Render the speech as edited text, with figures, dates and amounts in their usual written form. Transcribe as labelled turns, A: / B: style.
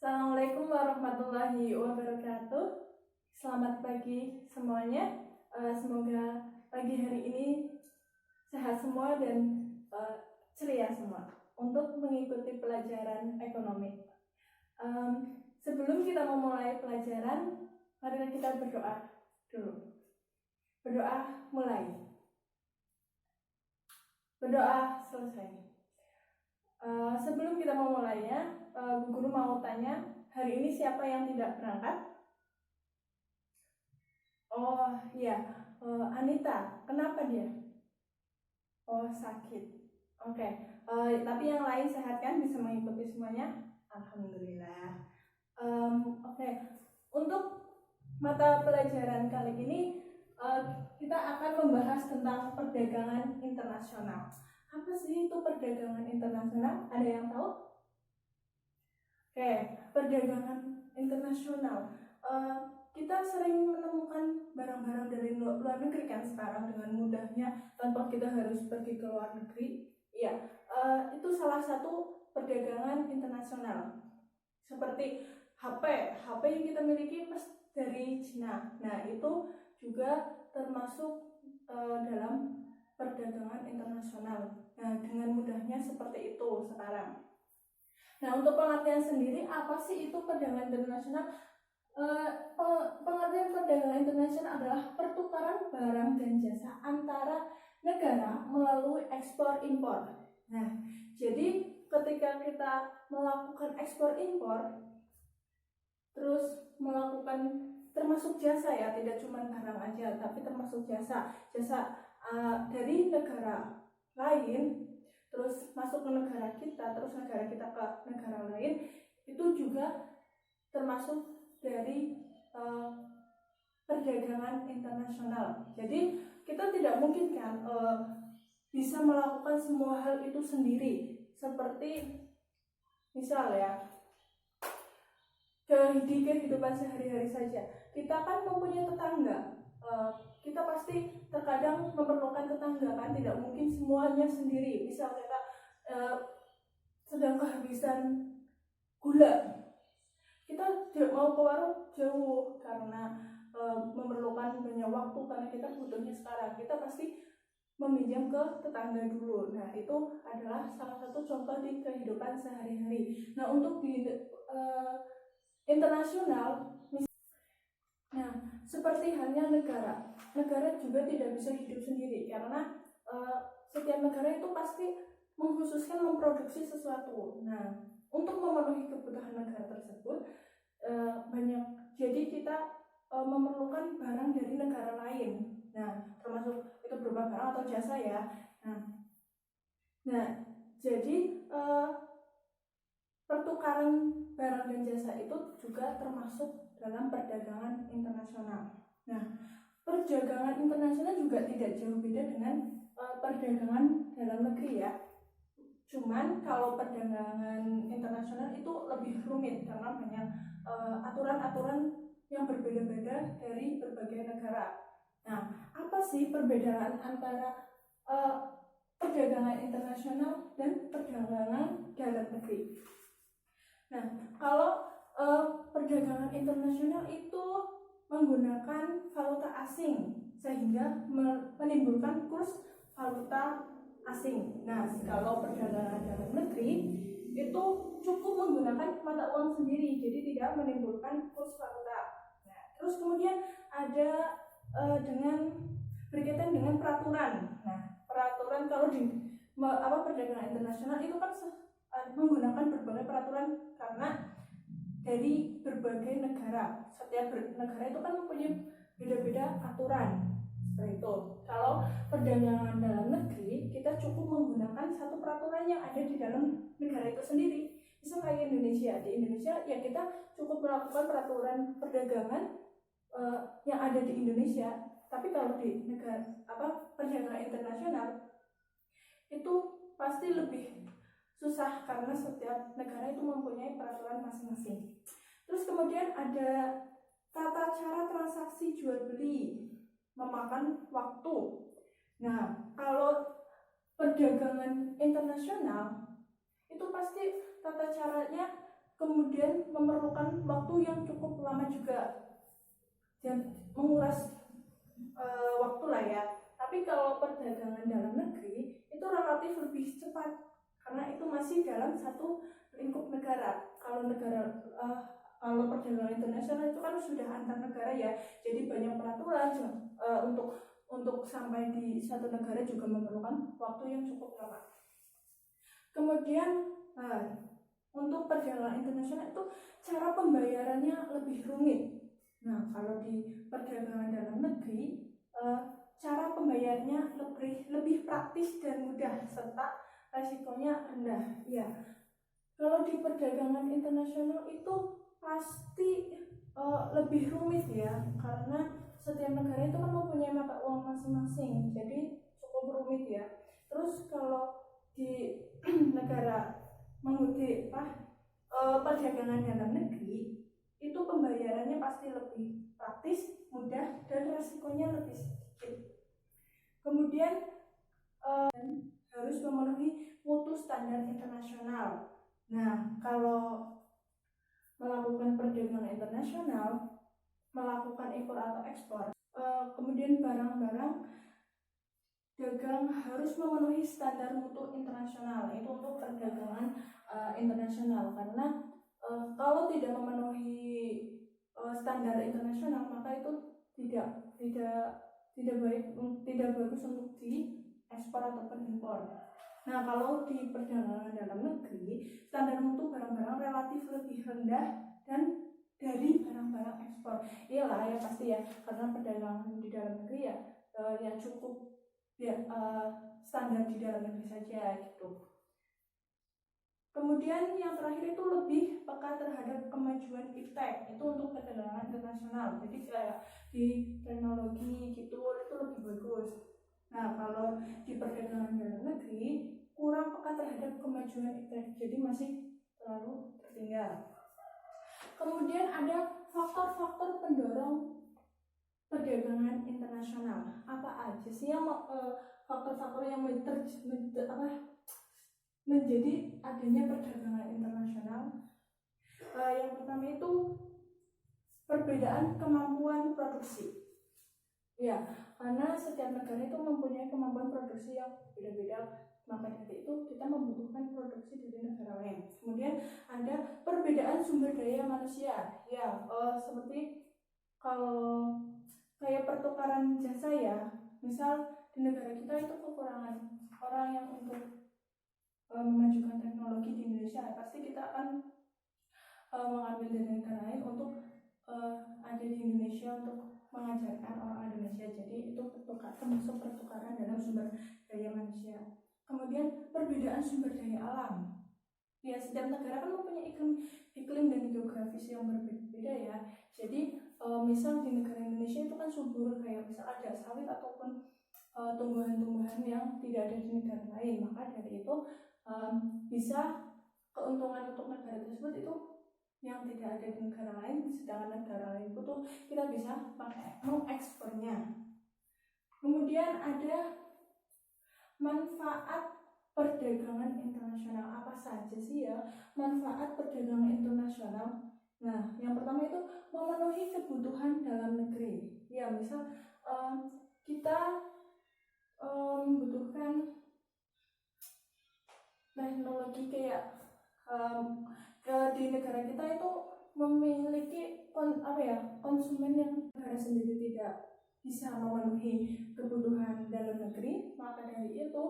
A: Assalamualaikum warahmatullahi wabarakatuh. Selamat pagi semuanya. Semoga pagi hari ini sehat semua dan ceria semua untuk mengikuti pelajaran ekonomi. Sebelum kita memulai pelajaran, mari kita berdoa dulu. Berdoa mulai. Berdoa selesai. Sebelum kita memulainya, Bu Guru mau tanya, hari ini siapa yang tidak berangkat? Oh iya, Anita, kenapa dia? Oh sakit. Oke. Tapi yang lain sehat kan, bisa mengikuti semuanya? Alhamdulillah. Oke. Untuk mata pelajaran kali ini kita akan membahas tentang perdagangan internasional. Apa sih itu perdagangan internasional? Ada yang tahu? Oke, perdagangan internasional. Kita sering menemukan barang-barang dari luar negeri kan sekarang dengan mudahnya tanpa kita harus pergi ke luar negeri. Iya, itu salah satu perdagangan internasional. Seperti HP yang kita miliki dari Cina. Nah, itu juga termasuk dalam perdagangan internasional. Nah, dengan mudahnya seperti itu sekarang. Nah, untuk pengertian sendiri, apa sih itu perdagangan internasional? Pengertian perdagangan internasional adalah pertukaran barang dan jasa antara negara melalui ekspor impor. Nah, jadi ketika kita melakukan ekspor impor, terus melakukan termasuk jasa ya, tidak cuma barang aja, tapi termasuk jasa dari negara lain, terus masuk ke negara kita, terus negara kita ke negara lain, itu juga termasuk dari perdagangan internasional. Jadi kita tidak mungkin kan bisa melakukan semua hal itu sendiri. Seperti misal ya, di kehidupan sehari-hari saja, kita kan mempunyai tetangga. Kita pasti terkadang memerlukan tetangga kan, tidak mungkin semuanya sendiri. Misal kita sedang kehabisan gula, kita mau ke warung jauh karena memerlukan banyak waktu karena kita butuhnya sekarang. Kita pasti meminjam ke tetangga dulu. Nah, itu adalah salah satu contoh di kehidupan sehari-hari. Nah, untuk di internasional, nah seperti halnya negara juga tidak bisa hidup sendiri karena setiap negara itu pasti mengkhususkan memproduksi sesuatu. Nah, untuk memenuhi kebutuhan negara tersebut jadi kita memerlukan barang dari negara lain. Nah, termasuk itu berupa barang atau jasa ya. Nah jadi pertukaran barang dan jasa itu juga termasuk dalam perdagangan internasional. Nah, perdagangan internasional juga tidak jauh beda dengan perdagangan dalam negeri ya. Cuman kalau perdagangan internasional itu lebih rumit karena banyak aturan-aturan yang berbeda-beda dari berbagai negara. Nah, apa sih perbedaan antara perdagangan internasional dan perdagangan dalam negeri? Nah, kalau perdagangan internasional itu menggunakan valuta asing sehingga menimbulkan kurs valuta asing. Nah, kalau perdagangan dalam negeri itu cukup menggunakan mata uang sendiri, jadi tidak menimbulkan kurs valuta. Nah, terus kemudian ada berkaitan dengan peraturan. Nah, peraturan kalau di perdagangan internasional itu kan menggunakan berbagai peraturan karena dari berbagai negara. Setiap negara itu kan mempunyai beda-beda aturan. Seperti itu. Kalau perdagangan dalam negeri, kita cukup menggunakan satu peraturan yang ada di dalam negara itu sendiri. Misal kayak Indonesia, di Indonesia ya kita cukup melakukan peraturan perdagangan yang ada di Indonesia. Tapi kalau di negara perdagangan internasional itu pasti lebih susah karena setiap negara itu mempunyai peraturan masing-masing. Terus kemudian ada tata cara transaksi jual beli, memakan waktu. Nah, kalau perdagangan internasional itu pasti tata caranya kemudian memerlukan waktu yang cukup lama juga dan menguras waktu lah ya. Tapi kalau perdagangan dalam negeri itu relatif lebih cepat karena itu masih dalam satu lingkup negara. Kalau perdagangan internasional itu kan sudah antar negara ya, jadi banyak peraturan untuk sampai di satu negara juga memerlukan waktu yang cukup lama. Kemudian untuk perdagangan internasional itu cara pembayarannya lebih rumit. Nah, kalau di perdagangan dalam negeri cara pembayarnya lebih praktis dan mudah serta resikonya rendah. Ya, kalau di perdagangan internasional itu pasti lebih rumit ya, karena setiap negara itu kan mempunyai mata uang masing-masing, jadi cukup rumit ya. Terus kalau di negara mengutip perdagangan dalam negeri itu pembayarannya pasti lebih praktis, mudah, dan resikonya lebih sedikit. Kemudian harus memenuhi mutu standar internasional. Nah, kalau melakukan perdagangan internasional, melakukan impor atau ekspor, kemudian barang-barang dagang harus memenuhi standar mutu internasional. Itu untuk perdagangan internasional, karena kalau tidak memenuhi standar internasional maka itu tidak bagus untuk diekspor ataupun impor. Nah, kalau di perdagangan dalam negeri, standar mutu barang-barang relatif lebih rendah dan dari barang-barang ekspor. Iyalah ya pasti ya, karena perdagangan di dalam negeri ya yang cukup ya standar di dalam negeri saja gitu. Kemudian yang terakhir itu lebih peka terhadap kemajuan iptek, itu untuk perdagangan internasional. Jadi kayak di teknologi gitu itu lebih bagus. Nah, kalau di perdagangan dalam negeri kurang peka terhadap kemajuan iptek, jadi masih terlalu tertinggal. Kemudian ada faktor-faktor pendorong perdagangan internasional. Apa aja sih yang faktor-faktor yang menjadi adanya perdagangan internasional? Yang pertama itu perbedaan kemampuan produksi. Ya, karena setiap negara itu mempunyai kemampuan produksi yang beda-beda, maka dari itu kita membutuhkan produksi dari negara lain. Kemudian ada perbedaan sumber daya manusia. Ya, seperti kalau kayak pertukaran jasa ya, misal di negara kita itu kekurangan orang yang untuk memajukan teknologi di Indonesia, pasti kita akan mengambil dari negara lain untuk ada di Indonesia untuk mengajarkan orang Indonesia. Jadi itu termasuk pertukaran dalam sumber daya manusia. Kemudian perbedaan sumber daya alam. Ya, setiap negara kan mempunyai iklim dan geografis yang berbeda ya. Jadi misal di negara Indonesia itu kan subur, kayak misal ada sawit ataupun tumbuhan-tumbuhan yang tidak ada di negara lain. Maka dari itu bisa keuntungan untuk negara tersebut itu yang tidak ada di negara lain, sedangkan negara lain itu kita bisa mengekspornya. Kemudian ada manfaat perdagangan internasional. Apa saja sih ya manfaat perdagangan internasional? Nah, yang pertama itu memenuhi kebutuhan dalam negeri. Ya, misal kita membutuhkan teknologi kayak di negara kita itu memiliki konsumen yang negara sendiri tidak bisa memenuhi kebutuhan dalam negeri, maka dari itu